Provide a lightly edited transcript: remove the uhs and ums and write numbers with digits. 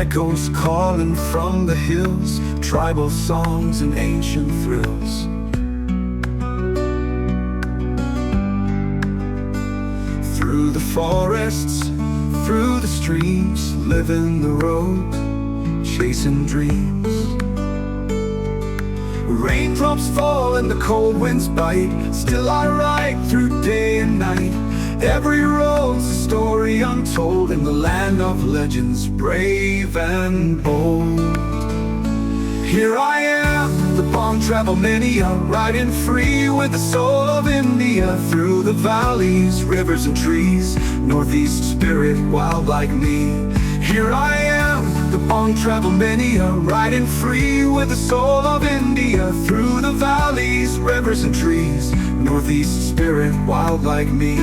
echoes calling from the hills, tribal songs and ancient thrills. Through the forests, through the streams, living the road, chasing dreams. Raindrops fall and the cold winds bite, still I ride through day and night. Every road's a story untold in the land of legends, brave and bold. Here I am, the Bongtravelmania, riding free with the soul of India. Through the valleys, rivers and trees, northeast spirit wild like me. Here I am, the Bongtravelmania, riding free with the soul of India. Through the valleys, rivers and trees, northeast spirit wild like me.